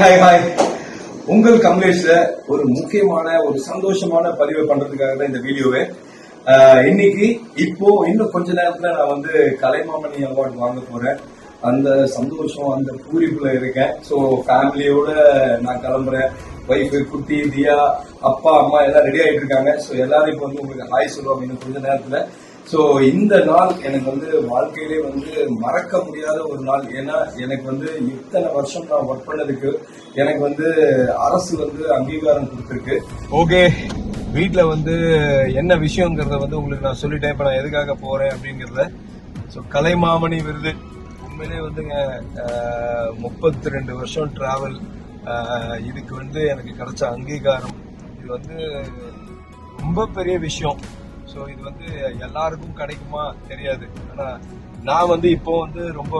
Hi உங்கள் கமலேஷ்ல ஒரு முக்கியமான ஒரு சந்தோஷமான பதிவை பண்றதுக்காக தான் இந்த வீடியோவே. இன்னைக்கு இப்போ இன்னும் கொஞ்ச நேரத்துல நான் வந்து கலைமாமணி அவார்டு வாங்க போறேன். அந்த சந்தோஷம் அந்த பூரிப்புல இருக்கேன். ஸோ ஃபேமிலியோட நான் கிளம்புறேன். ஒய்ஃபு, குட்டி, தியா, அப்பா, அம்மா எல்லாம் ரெடி ஆயிட்டு இருக்காங்க. ஸோ எல்லாரும் இப்போ வந்து உங்களுக்கு ஹாய் சொல்லுவாங்க இன்னும் கொஞ்ச நேரத்துல. ஸோ இந்த நாள் எனக்கு வந்து வாழ்க்கையிலே வந்து மறக்க முடியாத ஒரு நாள். ஏன்னா எனக்கு வந்து இத்தனை வருஷம் நான் ஒர்க் பண்ணதுக்கு எனக்கு வந்து அரசு வந்து அங்கீகாரம் கொடுத்துருக்கு. ஓகே, வீட்டுல வந்து என்ன விஷயங்கிறத வந்து உங்களுக்கு நான் சொல்லிட்டேன். இப்ப நான் எதுக்காக போறேன் அப்படிங்கறத. ஸோ கலைமாமணி விருது உண்மையிலே வந்துங்க 32 வருஷம் டிராவல், இதுக்கு வந்து எனக்கு கிடைச்ச அங்கீகாரம் இது வந்து ரொம்ப பெரிய விஷயம். ஸோ இது வந்து எல்லாருக்கும் கிடைக்குமா தெரியாது. ஆனா நான் வந்து இப்போ வந்து ரொம்ப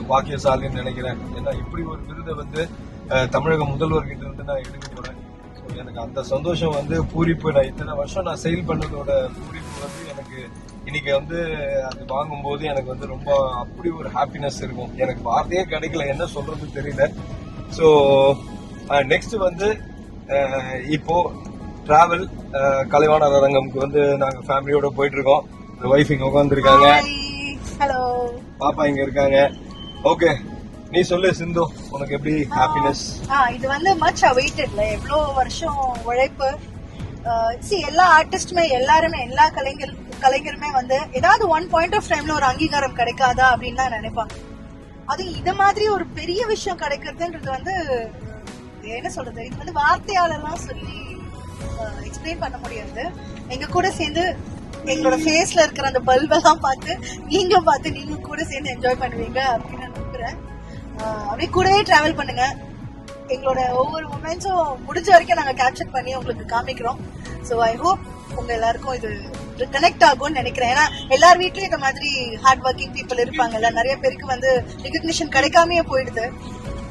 பாக்கியசாலின்னு நினைக்கிறேன். ஏன்னா இப்படி ஒரு விருதை வந்து தமிழக முதல்வர்கிட்ட இருந்து நான் எடுக்க போறேன். ஸோ எனக்கு அந்த சந்தோஷம் வந்து பூரிப்பு, நான் இத்தனை வருஷம் நான் செயல் பண்ணதோட பூரிப்பு வந்து எனக்கு இன்னைக்கு வந்து அது வாங்கும்போது எனக்கு வந்து ரொம்ப அப்படி ஒரு ஹாப்பினஸ் இருக்கும். எனக்கு வார்த்தையே கிடைக்கல, என்ன சொல்றது தெரியல. ஸோ நெக்ஸ்ட் வந்து இப்போ டிராவல் கலைவாணர் அரங்கம்க்கு வந்து நாங்க ஃபேமிலியோட போயிட்டு இருக்கோம். வைஃப் இங்க உட்காந்துருக்காங்க, ஹலோ, பாப்பா இங்க இருக்காங்க. ஓகே, நீ சொல்லு சிந்து, உனக்கு எப்படி ஹாப்பினஸ்? இது வந்து மச் அவைட்டட்ல, எவ்வளோ வருஷம் உழைப்பு. எல்லா ஆர்டிஸ்டுமே எல்லாருமே எல்லா கலைஞருமே வந்து ஏதாவது ஒன் பாயிண்ட் ஆஃப் டைம்ல ஒரு அங்கீகாரம் கிடைக்காதா அப்படின்னு தான் நினைப்பாங்க. அது இது மாதிரி ஒரு பெரிய விஷயம் கிடைக்கிறதுன்றது வந்து என்ன சொல்றது, இது வந்து வார்த்தையாலலாம் சொல்லி எக்ஸ்பிளைன் பண்ண முடியாது. எங்க கூட சேர்ந்து எங்களோட ஃபேஸ்ல இருக்கிற அந்த பல்பெல்லாம் பார்த்து நீங்க கூட சேர்ந்து என்ஜாய் பண்ணுவீங்க அப்படின்னு நான் நம்புறேன். அப்படியே கூடவே டிராவல் பண்ணுங்க. எங்களோட ஒவ்வொரு மொமெண்ட்ஸும் முடிஞ்ச வரைக்கும் நாங்க கேப்சர் பண்ணி உங்களுக்கு காமிக்கிறோம். ஸோ ஐ ஹோப் உங்க எல்லாருக்கும் இது கனெக்ட் ஆகும்னு நினைக்கிறேன். ஏன்னா எல்லார் வீட்லயும் இந்த மாதிரி ஹார்ட் ஒர்க்கிங் பீப்புள் இருப்பாங்கல்ல, நிறைய பேருக்கு வந்து ரெகக்னிஷன் கிடைக்காமயே போயிடுது.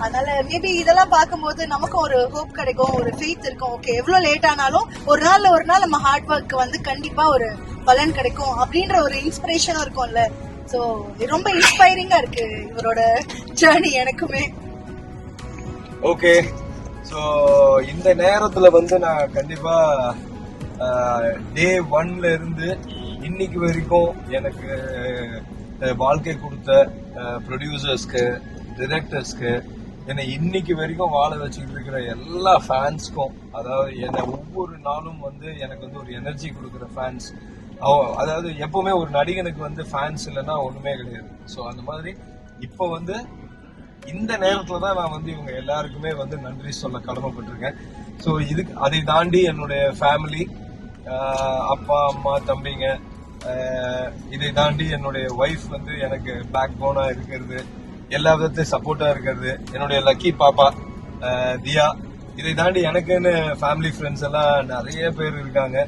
அதனால மேபி இதெல்லாம் பார்க்கும்போது நமக்கும் ஒரு ஹோப் கிடைக்கும், ஒரு ஃபெய்த் இருக்கும். ஓகே, எவ்வளவு லேட் ஆனாலும் ஒரு நாள் நம்ம ஹார்ட் ஒர்க் வந்து கண்டிப்பா ஒரு பலன் கிடைக்கும் அப்படின்ற ஒரு இன்ஸ்பிரேஷனும் இருக்கும்ல. சோ ரொம்ப இன்ஸ்பைரிங்கா இருக்கு இவரோட ஜர்னி எனக்குமே. ஓகே, ஸோ இந்த நேரத்துல வந்து நான் கண்டிப்பா டே 1ல இருந்து இன்னைக்கு வரைக்கும் எனக்கு வாழ்க்கை கொடுத்த ப்ரொடியூசர்ஸ்க்கு, டிரெக்டர்ஸ்க்கு, என்னை இன்னைக்கு வரைக்கும் வாழ வச்சுக்கிட்டு இருக்கிற எல்லா ஃபேன்ஸ்க்கும், அதாவது என்னை ஒவ்வொரு நாளும் வந்து எனக்கு வந்து ஒரு எனர்ஜி கொடுக்குற ஃபேன்ஸ், அதாவது எப்பவுமே ஒரு நடிகனுக்கு வந்து ஃபேன்ஸ் இல்லைன்னா ஒண்ணுமே கிடையாது. ஸோ அந்த மாதிரி இப்போ வந்து இந்த நேரத்துல தான் நான் வந்து இவங்க எல்லாருக்குமே வந்து நன்றி சொல்ல கடமைப்பட்டிருக்கேன். ஸோ இதுக்கு அதை தாண்டி என்னுடைய ஃபேமிலி, அப்பா, அம்மா, தம்பிங்க, இதை தாண்டி என்னுடைய ஒய்ஃப் வந்து எனக்கு பேக் போனா இருக்கிறது, எல்லா விதத்தையும் சப்போர்ட்டா இருக்கிறது, என்னுடைய லக்கி பாப்பா தியா, இதை தாண்டி எனக்குன்னு ஃபேமிலி ஃப்ரெண்ட்ஸ் எல்லாம் நிறைய பேர் இருக்காங்க.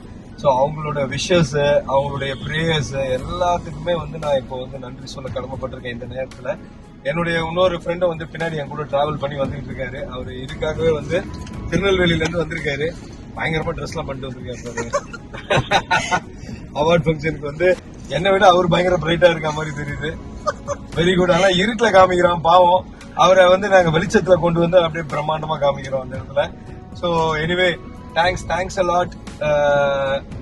ஸோ அவங்களோட விஷஸ், அவங்களுடைய ப்ரேயர்ஸ் எல்லாத்துக்குமே வந்து நான் இப்போ வந்து நன்றி சொல்ல கடமைப்பட்டிருக்கேன். இந்த நேரத்துல என்னுடைய இன்னொரு ஃப்ரெண்டும் வந்து பின்னாடி என் கூட டிராவல் பண்ணி வந்துட்டு இருக்காரு. அவரு இதுக்காகவே வந்து திருநெல்வேலியில இருந்து வந்திருக்காரு. பயங்கரமா ட்ரெஸ் எல்லாம் பண்ணிட்டு வந்திருக்காரு. அவார்ட் ஃபங்க்ஷனுக்கு வந்து என்னை விட அவர் பயங்கர பிரைட்டா இருக்க மாதிரி தெரியுது. Very good. ஆனா இருட்டுல காமிக்கிறான் பாவம். அவரை வந்து நாங்க வெளிச்சத்துல கொண்டு வந்து அப்படியே பிரம்மாண்டமா காமிக்கிறோம் அந்த இடத்துல. So anyway thanks a lot.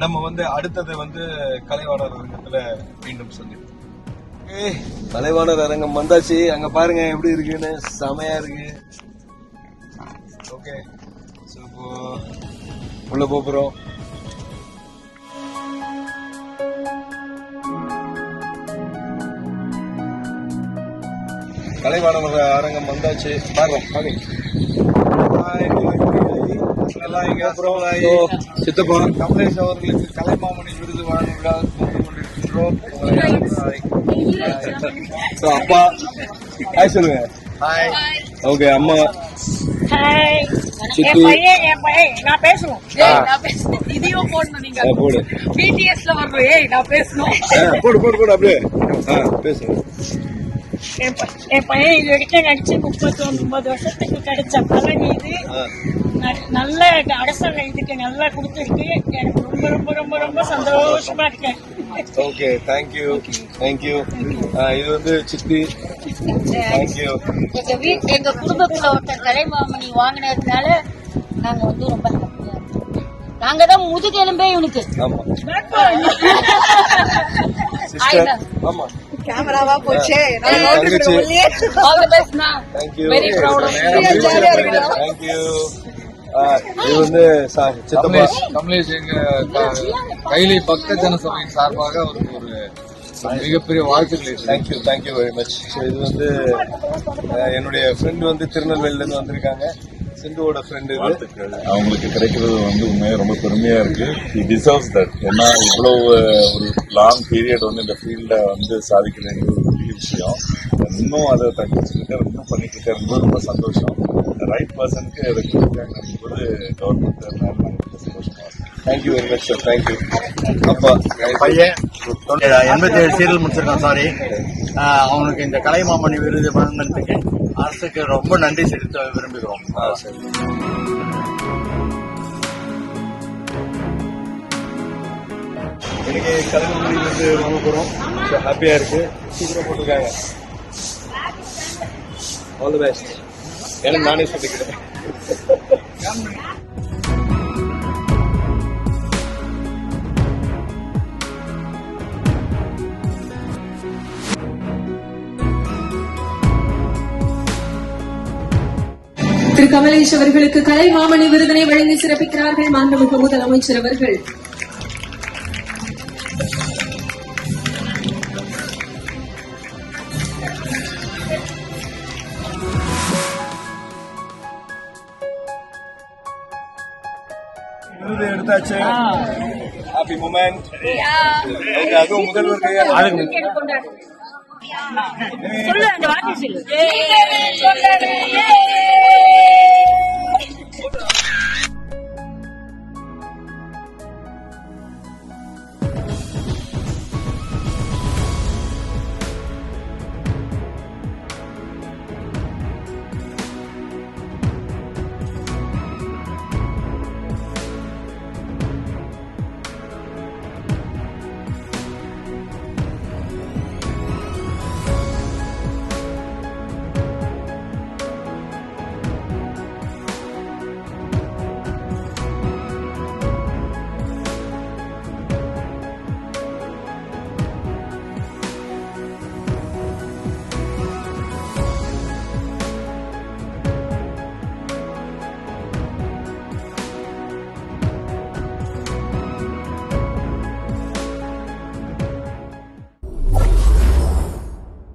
நம்ம வந்து அடுத்தது வந்து கலைவாணர் அரங்கத்துல மீண்டும் சந்திப்போம். கலைவாணர் அரங்கம் வந்தாச்சு. அங்க பாருங்க எப்படி இருக்குன்னு, செமையா இருக்கு. ஓகே, ஸோ இப்போ உள்ள போறோம். கலைவாணர் அரங்கம் வந்தாச்சு. பாருங்க சித்தப்பா கமலேஷ் அவர்களுக்கு கலைமாமணி விருது வழங்கும் விழா கொண்டிருக்கின்றோம். அப்பா ஹாய் சொல்லுங்க. ஹாய். ஓகே, அம்மா சித்தி. நான் பேசணும், இதையும் போடணும். நீங்க போடு, பிடிஎஸ்ல வர்றோம். நான் பேசணும். போடு அப்படியே பேசுங்க. என் பையன் இது வரைக்கும் நடிச்சு 39 வருஷத்துக்கு கிடைச்ச பலன் இது. நல்ல அரசர் இதுக்கு நல்லா கொடுத்துருக்கு. எனக்கு ரொம்ப ரொம்ப ரொம்ப ரொம்ப சந்தோஷமா இருக்கேன். Okay, thank you. இது வந்து சித்தி. தேங்க்யூ. எங்க குடும்பத்துல ஒருத்தர் கலைமாமணி வாங்கினதுனால நாங்க வந்து ரொம்ப ஹாப்பியா இருக்கோம். நாங்க தான் முதுகெலும்பே இவனுக்கு. ஆமா சிஸ்டர். ஆமா கேமராவா போச்சே. தங்கச்சி. ஆல் தி பெஸ்ட் மா. Thank you. Very proud of thank you. இது வந்து சித்தப்பா கமலேஷ் எங்க கைலி பக்த ஜனசபையின் சார்பாக அவருக்கு ஒரு மிகப்பெரிய வாழ்த்துக்களை. Thank you very much. இது வந்து என்னுடைய ஃப்ரெண்டு வந்து திருநெல்வேலில இருந்து வந்திருக்காங்க. சிந்துவோட ஃப்ரெண்டு. அவங்களுக்கு கிடைக்கிறது வந்து உண்மையாக ரொம்ப பெருமையா இருக்கு. He deserves that. ஏன்னா இவ்வளவு ஒரு லாங் பீரியட் வந்து இந்த ஃபீல்ட வந்து சாதிக்கிறதுங்கிறது ஒரு பெரிய விஷயம். இன்னும் அதை தக்க வச்சுக்கிட்டு இன்னும் பண்ணிட்டு இருக்கிறது ரொம்ப சந்தோஷம். ரைட் பர்சனுக்கு அதை கொடுக்குறாங்க போது கவர்மெண்ட் ரொம்ப சந்தோஷமா இருக்கு. Thank you very much sir. Thank you. அப்பா பையன் 87 சீரியல் முடிச்சிருக்கான். சாரி, அவனுக்கு இந்த கலைமாமணி விருது வழங்கினதுக்கு அரசுக்கு ரொம்ப நன்றி செலுத்த விரும்புகிறோம். சரி. இன்னைக்கு கலைமாமணிலிருந்து வாங்க போறோம். ஹாப்பியா இருக்கு. சீக்கிரம் போட்டிருக்காங்க. All the best. எனக்கு நானே சொல்லிக்கிறேன். திரு கமலேஷ் அவர்களுக்கு கலைமாமணி விருதினை வழங்கி சிறப்பிக்கிறார்கள் மாண்புமிகு முதலமைச்சர் அவர்கள். விருது எடுத்தாச்சு. Happy moment. அதுவும் முதல்வருக்கு சொல்லு அந்த வார்த்தை சொல்லு.